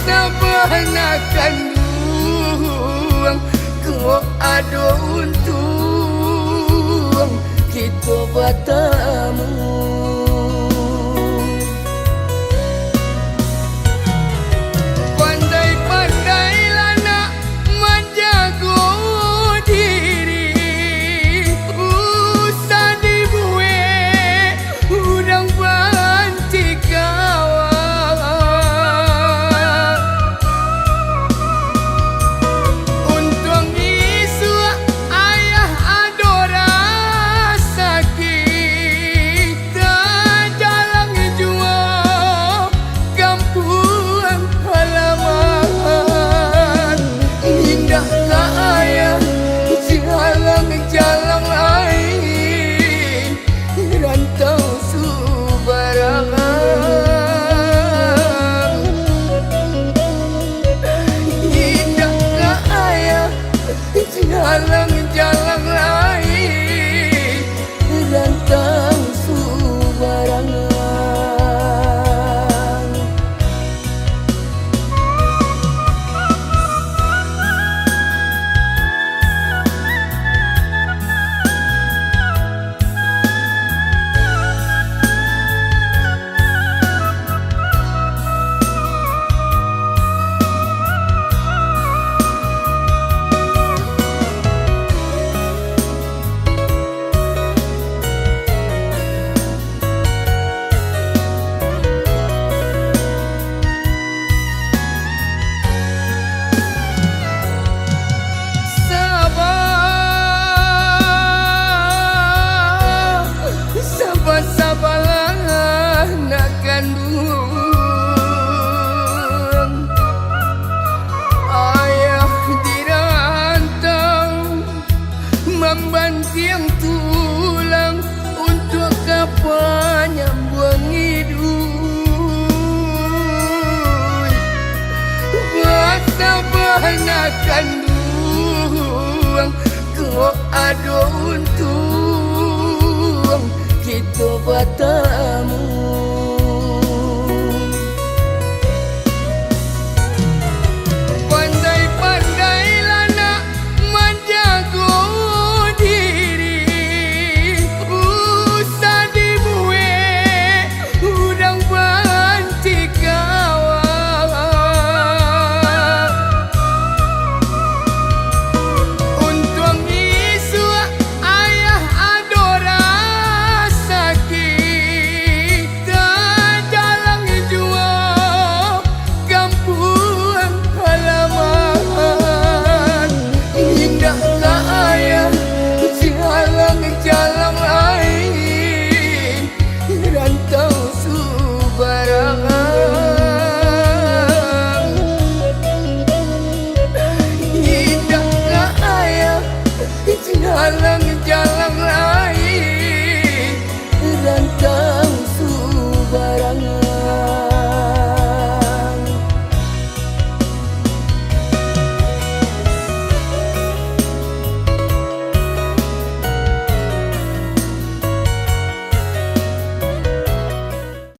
sabanakan duang ko ado untung kita bertemu. Pandai-pandailah nak menjaga diri, usah dibuat udang banci kawan. Untung isu ayah adora sakit, jalan jua kampung halaman. Indahkah ayah jalan lain rantau subarangan. Indahkah ayah jalan lain rantau subarangan. Sabar-sabarlah nak kandung, ayah dirantau membanting tulang untuk kapan nyambung hidup. Sabanakan duang ko ado untung kita bertemu.